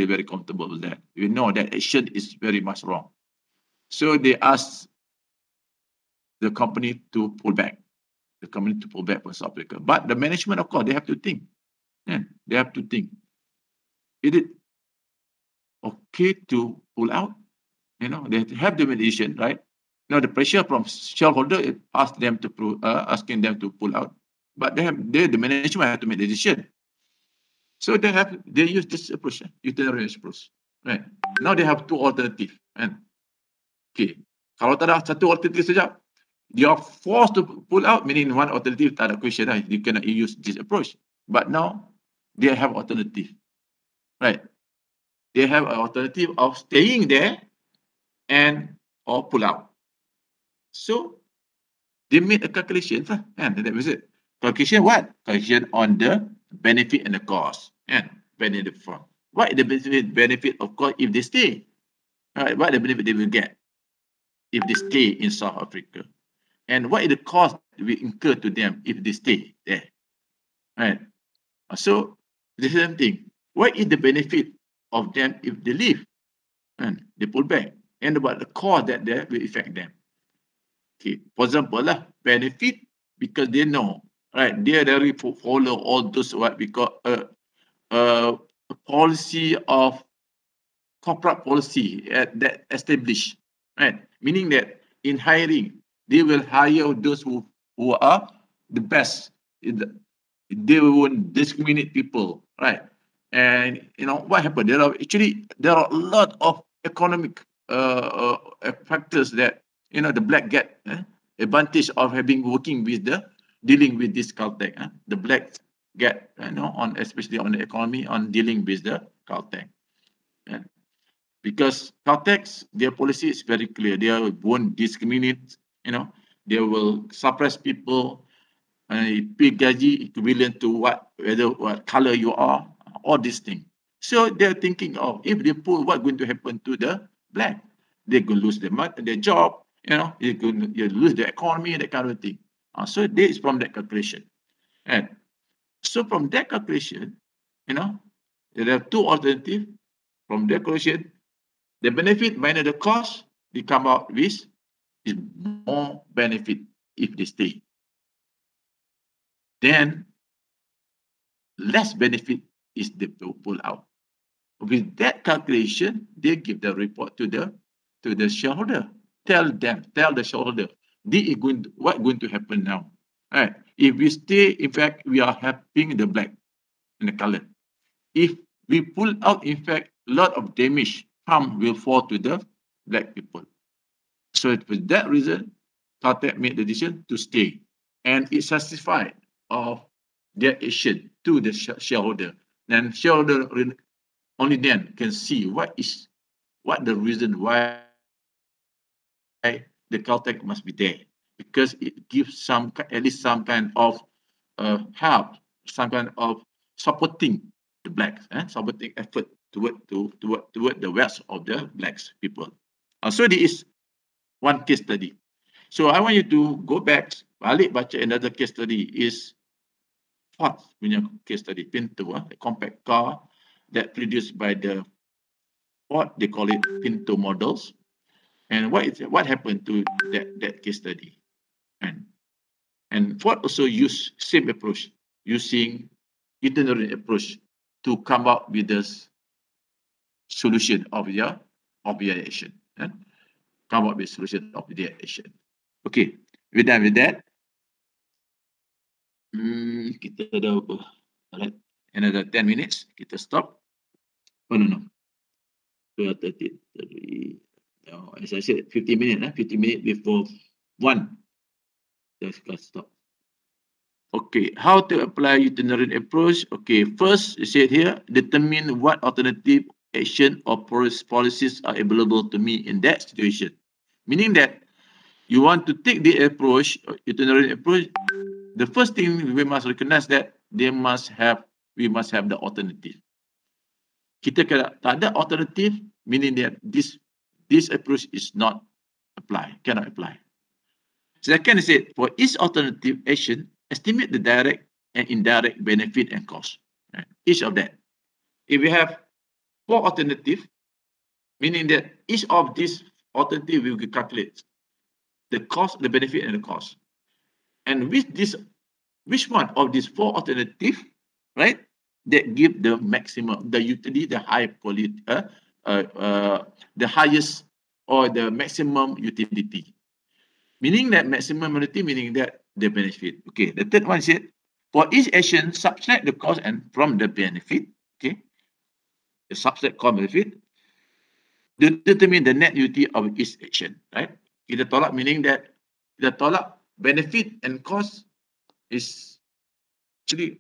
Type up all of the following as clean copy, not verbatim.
feel very comfortable with that. We know that action is very much wrong. So they asked the company to pull back. The company to pull back from South Africa. But the management, of course, they have to think. Yeah, they have to think. Is it okay to pull out? They have the decision, right? Now the pressure from shareholder asking them to pull out, but the management have to make the decision. So they use this approach, utilitarian approach, right? Now they have two alternatives, and okay, kalau tak ada satu alternative saja, you are forced to pull out, meaning one alternative tak ada question, right? You cannot use this approach. But now they have alternative, right? They have an alternative of staying there or pull out. So they made a calculation, and that was it. Calculation what? Calculation on the benefit and the cost, and benefit from. What is the benefit of course if they stay? Right? What is the benefit they will get if they stay in South Africa? And what is the cost we incur to them if they stay there? Right. So the same thing. What is the benefit of them if they leave and they pull back? And about the cost that will affect them. Okay. For example, benefit because they know, right? They already follow all those what we call a policy of corporate policy that established, right? Meaning that in hiring, they will hire those who are the best. They won't discriminate people, right? And what happened? There are a lot of economic factors that the black get advantage of working with dealing with this Caltech. The blacks get especially on the economy on dealing with the Caltech. Because Caltech, their policy is very clear. They won't discriminate. They will suppress people. Pay gaji equivalent to what color you are, all these things. So they're thinking of if they pull, what's going to happen to the black? They're going to lose their job. They're going to lose the economy, that kind of thing. So this is from that calculation. And so from that calculation, there are two alternatives. From that calculation, the benefit minus the cost, they come out with is more benefit if they stay. Then less benefit is the pull out. With that calculation, they give the report to the shareholder. Tell the shareholder, what's going to happen now? Right. If we stay, in fact, we are helping the black and the colored. If we pull out, in fact, a lot of damage, harm will fall to the black people. So for that reason, Caltech made the decision to stay, and it's satisfied of their action to the shareholder. Then shareholder only then can see what the reason why the Caltech must be there, because it gives at least some kind of help, some kind of supporting the blacks, supporting effort toward the wealth of the blacks people. So this is one case study. So I want you to go back, balik baca another case study is Ford punya case study, Pinto, a compact car that produced by the Ford, they call it Pinto models. And what happened to that case study? And Ford also used same approach, using itinerary approach to come up with this solution of their action. Come up with solution of their action. Okay, we're done with that. Kita dah another 10 minutes. Kita stop. Oh no. 30. No, as I said, 50 minutes. 50 minutes before 1. Let's stop. Okay, how to apply itinerary approach? Okay, first it said here, determine what alternative action or policies are available to me in that situation. Meaning that you want to take the approach, itinerary approach, the first thing we must recognize that we must have the alternative. Kita tak ada alternative, meaning that this approach is not cannot apply. Second is it, for each alternative action, estimate the direct and indirect benefit and cost. Right? Each of that. If we have 4 alternative, meaning that each of these alternative will calculate the cost, the benefit, and the cost. And with this, which one of these 4 alternative, right, that give the maximum, the utility, the high quality, the highest or the maximum utility. Meaning that maximum utility, meaning that the benefit. Okay, the third one said, for each action, subtract the cost and from the benefit. Okay, the subtract cost benefit, determine the net utility of each action, right? Kita tolak meaning that kita tolak benefit and cost is actually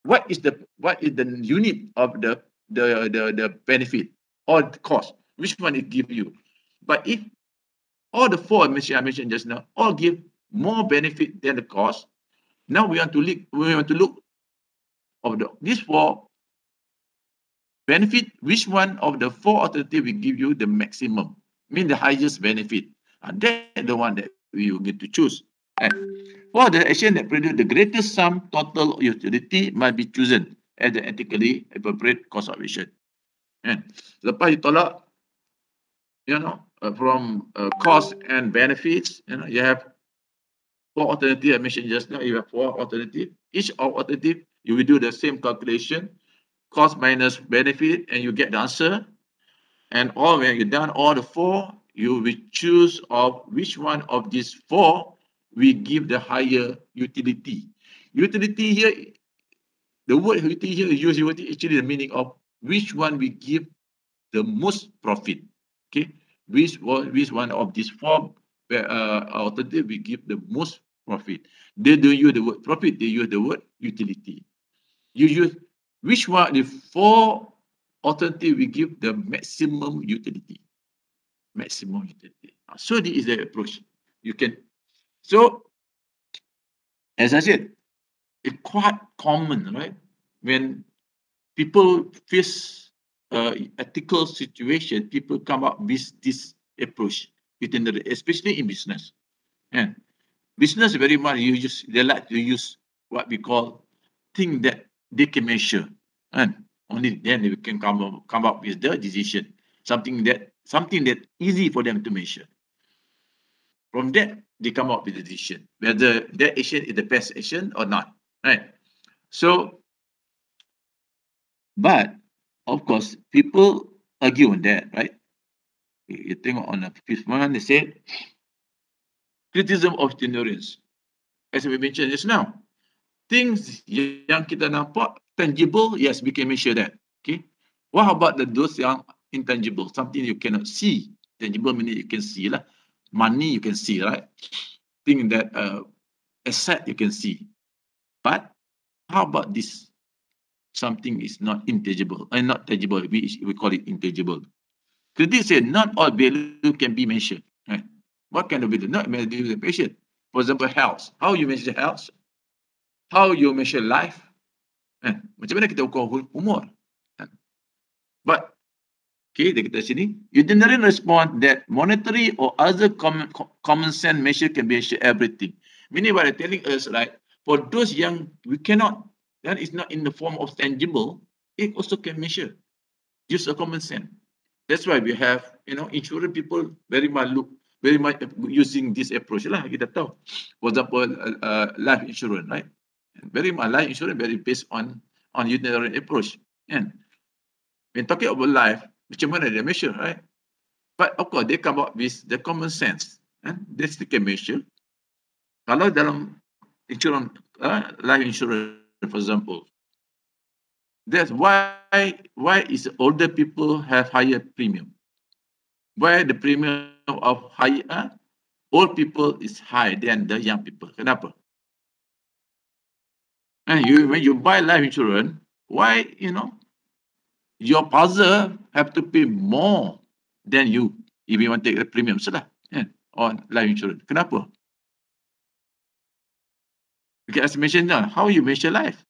what is the unit of the benefit or the cost, which one it give you. But if all the 4 I mentioned just now all give more benefit than the cost, now we want to look of these 4 benefit, which one of the 4 alternative will give you the maximum, mean the highest benefit. And that's the one that we will get to choose. And for the action that produce the greatest sum total utility must be chosen as the ethically appropriate course of action. And lepas ditolak, from cost and benefits, you have 4 alternative I mentioned just now. You have 4 alternative. Each of alternative, you will do the same calculation, cost minus benefit, and you get the answer. And all when you're done all the 4, you will choose of which one of these 4 will give the higher utility. Utility here, the word utility here is utility actually the meaning of which one will give the most profit. Okay, which one of these 4 alternative will give the most profit. They don't use the word profit, they use the word utility. You use which one the 4 alternative will give the maximum utility. Maximum utility. So this is the approach. You can, so as I said, it's quite common, right? When people face ethical situation, people come up with this approach within the, especially in business. And business very much they like to use what we call thing that they can measure, and only then they can come up with the decision, something that easy for them to measure. From that, they come up with a decision whether that action is the best action or not, right? So, but of course, people argue on that, right? You think on the fifth one, they said criticism of ignorance, as we mentioned just now. Things yang kita nampak tangible, yes, we can measure that. Okay. What about those yang intangible, something you cannot see? Tangible meaning you can see lah. Money you can see, right? Thing that asset you can see. But how about this? Something is not intangible and not tangible. We call it intangible. Critics say not all value can be measured. Right? What kind of value? Not measured patient. For example, health. How you measure health? How you measure life? Macam mana kita ukur umur? But okay, dia kata sini, you didn't respond that monetary or other common sense measure can measure everything. Meaning what they're telling us, right? For those young, we cannot, that is not in the form of tangible, it also can measure. Use a common sense. That's why we have, insurance people very much using this approach lah. Kita tahu, for example, life insurance, right? Very much life insurance very based on utilitarian approach. And when talking about life, macam mana dia measure, right? But of course, they come up with the common sense, and they still can measure. Kalau dalam insurance, life insurance, for example, that's why is older people have higher premium? Why the premium of higher old people is higher than the young people? Kenapa? And when you buy life insurance, why your partner have to pay more than you if you want to take the premium on life insurance? Kenapa? Because as mentioned now, how you measure life?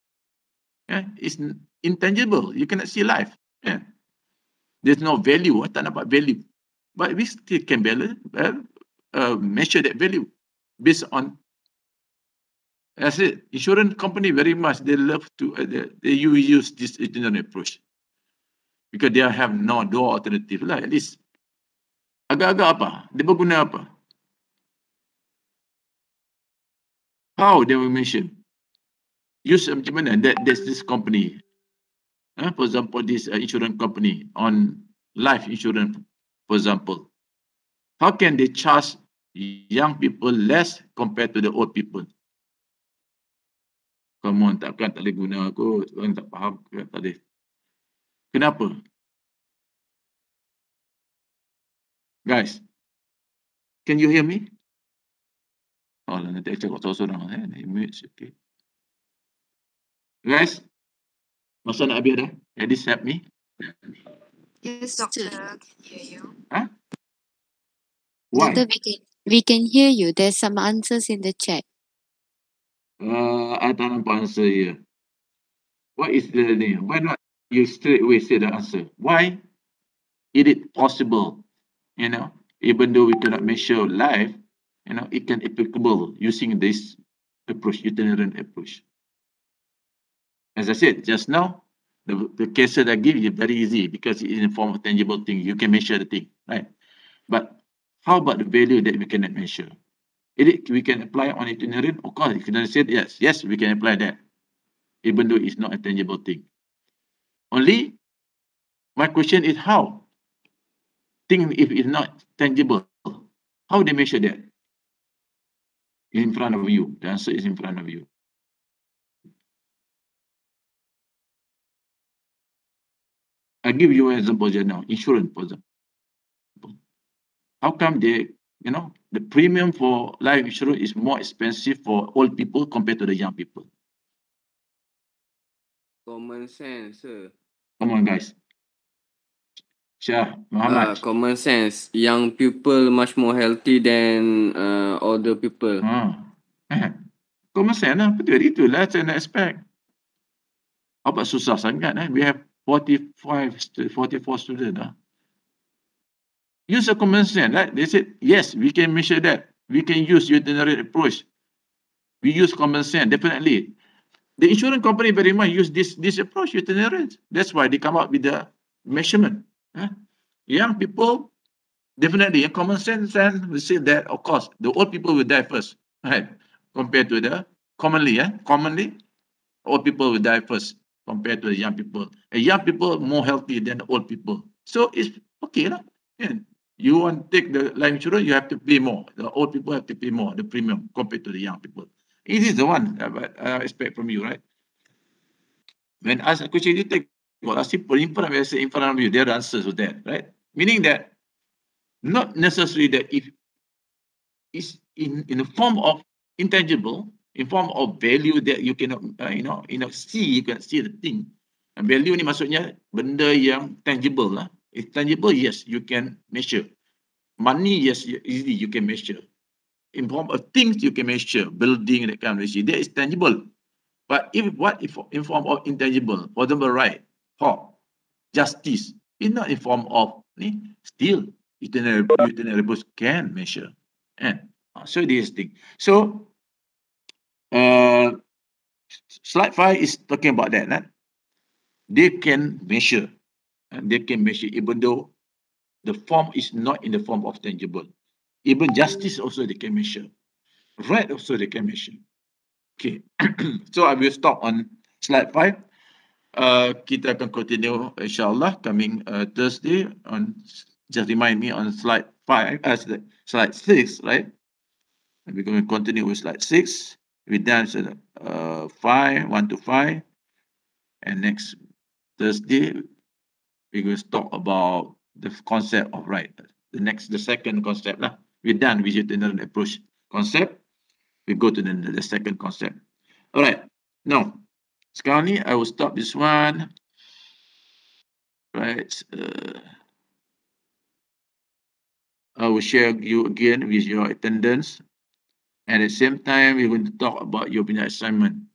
It's intangible. You cannot see life. There's no value. Tak nampak value. But we still can measure that value based on, as I said, insurance company very much, they love to, they use this itinerary approach. because they have no alternative lah. At least agak-agak apa? Dia berguna apa? How they will mention? Use macam mana? There's this company. For example, this insurance company on life insurance, for example. How can they charge young people less compared to the old people? Come on, takkan tak boleh guna kot. Orang tak faham tak boleh. Kenapa? Guys, can you hear me? Oh, nanti saya cakap seorang-seorang. Mute, okay. Guys, masa nak habis dah? Can this help me? Yes, doctor, can hear you. Huh? Why? Doctor, we can hear you. There's some answers in the chat. I tak nampak answer here. What is the name? Why not you straight away say the answer? Why is it possible? Even though we cannot measure life, it can applicable using this approach, itinerant approach. As I said just now, the cases I give you very easy because it's in the form of tangible thing. You can measure the thing, right? But how about the value that we cannot measure? We can apply on itinerant. Of course, you can say yes, we can apply that, even though it's not a tangible thing. Only my question is how? Think if it's not tangible, how they measure that? In front of you. The answer is in front of you. I give you an example just now, insurance, for example. How come the premium for life insurance is more expensive for old people compared to the young people? Common sense, sir. Come on, guys. Shah, Muhammad. Common sense. Young people much more healthy than older people. Common sense lah. Betul, itulah saya nak expect. Apa susah sangat We have 44 students Use a common sense, right? They said, yes, we can measure that. We can use itinerary approach. We use common sense, definitely. The insurance company very much use this approach, itinerary. That's why they come up with the measurement. Young people, definitely, in common sense, we say that, of course, the old people will die first, right? Compared to the commonly, old people will die first compared to the young people. And young people more healthy than the old people. So it's okay. You want to take the life insurance, you have to pay more. The old people have to pay more, the premium, compared to the young people. It is the one I expect from you, right? When I ask a question, you take simple in front of you, there are answers to that, right? Meaning that not necessarily that if it's in the form of intangible, in form of value that you cannot, see, you can see the thing. And value ni maksudnya benda yang tangible lah. If tangible, yes, you can measure. Money, yes, easily you can measure. In form of things, you can measure. Building, that kind of issue. That is tangible. But if in form of intangible, for example, right, justice, is not in form of still itinerary books can measure. So this thing. So slide 5 is talking about that. They can measure. And they can measure even though the form is not in the form of tangible. Even justice also they can measure. Right also they can measure. Okay. So I will stop on slide 5. Kita akan continue insyaAllah coming Thursday on, just remind me on slide 5, slide 6, right? And we're going to continue with slide 6. We're done 5, 1 to 5. And next Thursday, we're going to talk about the concept of right. The second concept lah. We're done with itinerant approach concept. We go to the second concept. All right. Now, sekarang ni I will stop this one. Right. I will share you again with your attendance. And at the same time, we're going to talk about your assignment.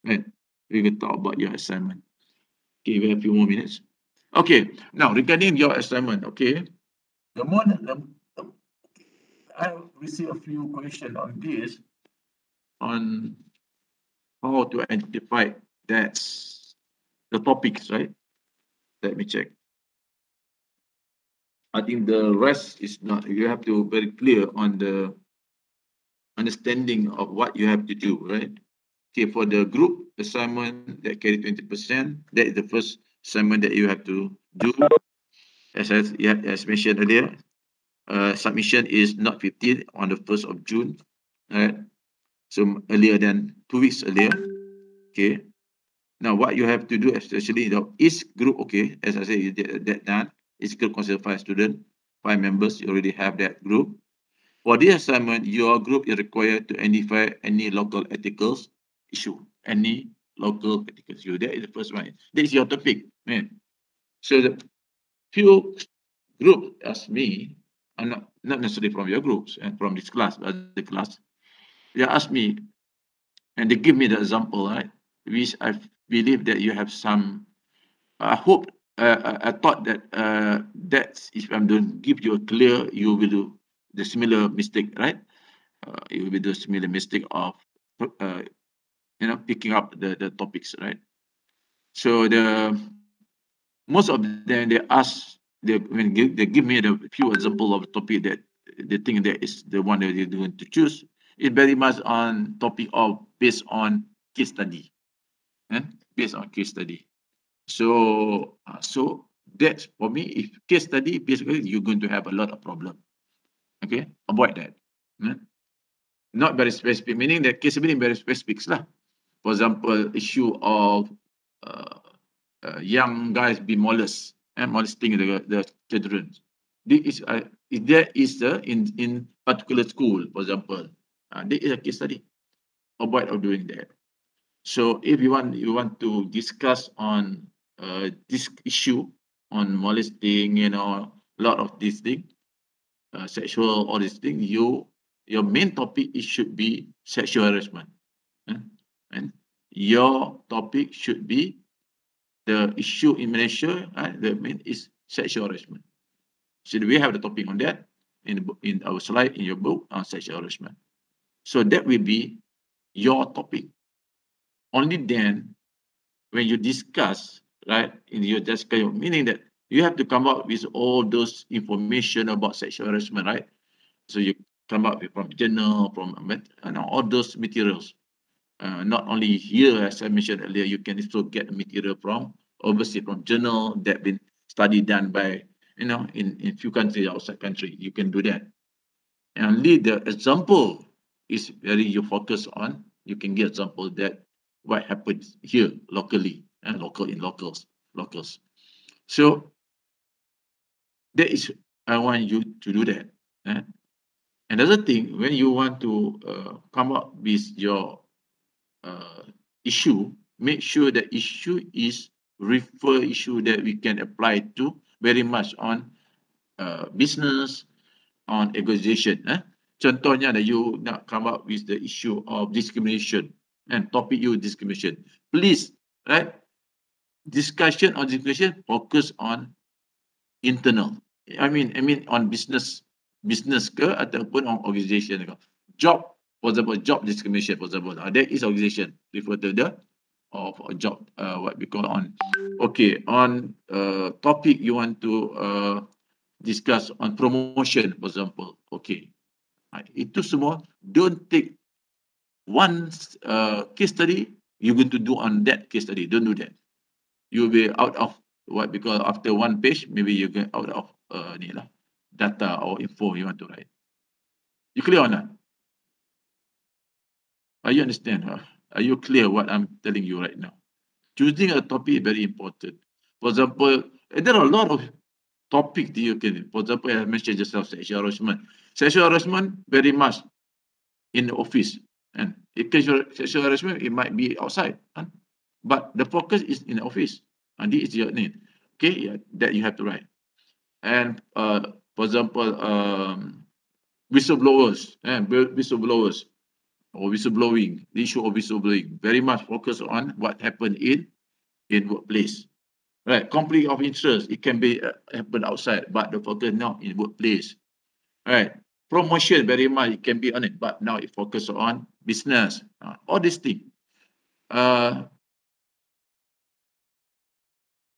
Right. We're going to talk about your assignment. Okay, we have a few more minutes. Okay, now regarding your assignment, okay, I received a few questions on this, on how to identify that's the topics, right? Let me check. I think the rest is not, you have to very clear on the understanding of what you have to do, right? Okay, for the group assignment that carry 20%, that is the first assignment that you have to do. As mentioned earlier, submission is not 15 on the 1st of June, right? So earlier than 2 weeks earlier. Okay. Now what you have to do, especially each group, okay, as I said, you did that done. Each group consists of 5 students, 5 members. You already have that group. For this assignment, your group is required to identify any local articles issue. Any local articles issue. That is the first one. This is your topic. Man. So the few group as me, I'm not necessarily from your groups and from this class, but the class, they ask me and they give me the example, right? Which I believe that you have some. I hope. I thought that that's if I'm going to give you a clear, you will do the similar mistake, right? You will do the similar mistake of picking up the topics, right? So the most of them they ask they give me the few example of the topic that they think that is the one that they're going to choose. It very much on topic of based on case study, based on case study. So that's for me. If case study, basically you're going to have a lot of problem. Okay, avoid that. Not very specific, meaning that case study very specific lah. For example, issue of young guys be molesting the children. This is in particular school, for example. This is a case study. Avoid of doing that. So if you want to discuss on this issue on molesting, a lot of these things, sexual, all these things, your main topic it should be sexual harassment, and your topic should be the issue in Malaysia. The main is sexual harassment. So we have the topic on that in our slide in your book on sexual harassment. So that will be your topic. Only then, when you discuss, right, in your discussion, meaning that you have to come up with all those information about sexual harassment, right? So you come up with from journal, from all those materials. Not only here, as I mentioned earlier, you can also get material from overseas, from journal that been study done by, in few countries outside country. You can do that. And only the example is very you focus on. You can get example that what happens here locally and locals. So that is I want you to do that. Another thing, when you want to come up with your issue, make sure the issue is refer issue that we can apply to very much on business, on organization. Contohnya that you nak come up with the issue of discrimination and topic you discrimination. Please, right? Discussion on discrimination focus on internal. I mean on business ke ataupun on organization ke. Job, for example, job discrimination, for example, that is organization refer to the of a job, what we call on. Okay, on topic you want to discuss on promotion, for example. Okay, itu semua don't take one case study you're going to do on that case study. Don't do that. You'll be out of what, because after one page maybe you get out of data or info you want to write. You clear on that? Are you understand? Are you clear what I'm telling you right now? Choosing a topic is very important. For example, there are a lot of topics that you can, for example, I mentioned just now, sexual harassment. Sexual harassment very much in the office. And sexual harassment, it might be outside. But the focus is in the office. And this is your need. Okay, yeah, that you have to write. And for example, whistleblowers, or whistleblowing, the issue of whistleblowing, very much focus on what happened in workplace. Right, conflict of interest, it can be happen outside, but the focus now in workplace. Right, promotion very much it can be on it, but now it focus on business. All these things.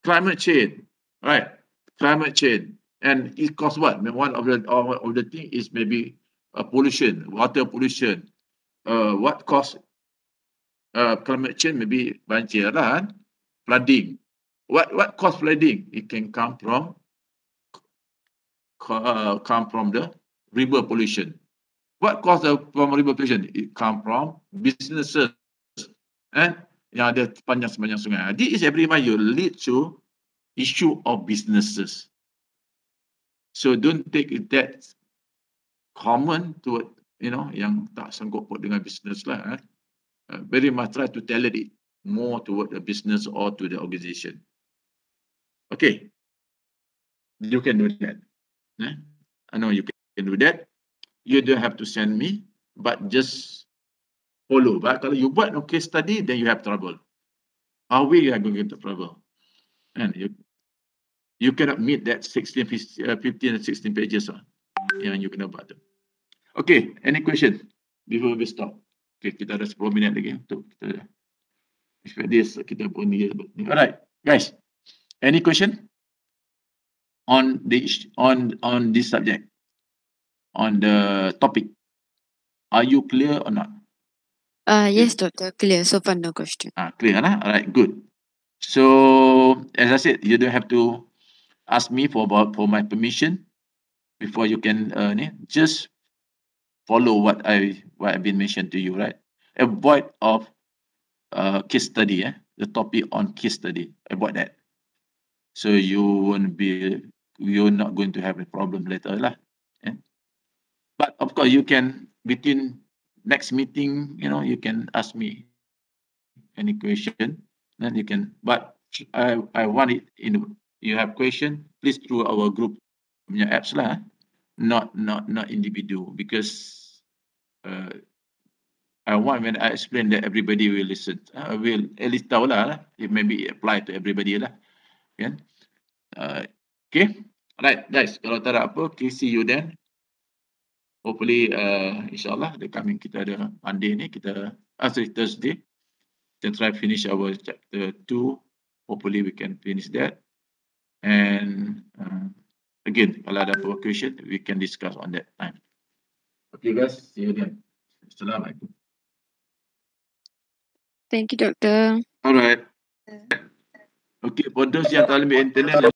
Climate change, right? Climate change. And it costs what? One of the thing is maybe pollution, water pollution. What cause climate change? Maybe banjir lah, kan? Flooding. What cause flooding? It can come from the river pollution. What cause from river pollution? It come from businesses, yang ada sepanjang sungai. This is every month you lead to issue of businesses. So don't take it that common to yang tak sanggup dengan business lah. Very much try to tailor it more toward the business or to the organization. Okay, you can do that. I know you can do that. You don't have to send me, but just follow. But kalau you buat no case study, then you have trouble. How we are going to trouble? And you cannot meet that 15 and 16 pages yang you kena buat tu. Okay, any question before we stop? Okay, kita ada 10 minit lagi untuk kita expect this. Kita pun ni. Alright, guys. Any question on this subject, on the topic? Are you clear or not? Yes, Doctor. Clear. So far, no question. Clear, lah? Alright, good. So, as I said, you don't have to ask me for my permission before you can just follow what I've been mentioned to you, right? Avoid of case study, the topic on case study. Avoid that. So you're not going to have a problem later lah. But of course, you can between next meeting, you can ask me any question. Then you can. But I want it you have question, please through our group punya apps lah, not individual, because I want when I explain that everybody will listen. Will at least tahu lah. It maybe apply to everybody lah. Kan? Okay. Alright, guys. Kalau tak ada apa, okay, see you then. Hopefully, insyaAllah, the coming kita ada Monday ni, Thursday. Kita try finish our chapter 2. Hopefully, we can finish that. And again, kalau ada apa question, we can discuss on that time. Okay, guys. See you then. Assalamualaikum. Thank you, Doctor. Alright. Okay, for those yang tak ambil internet,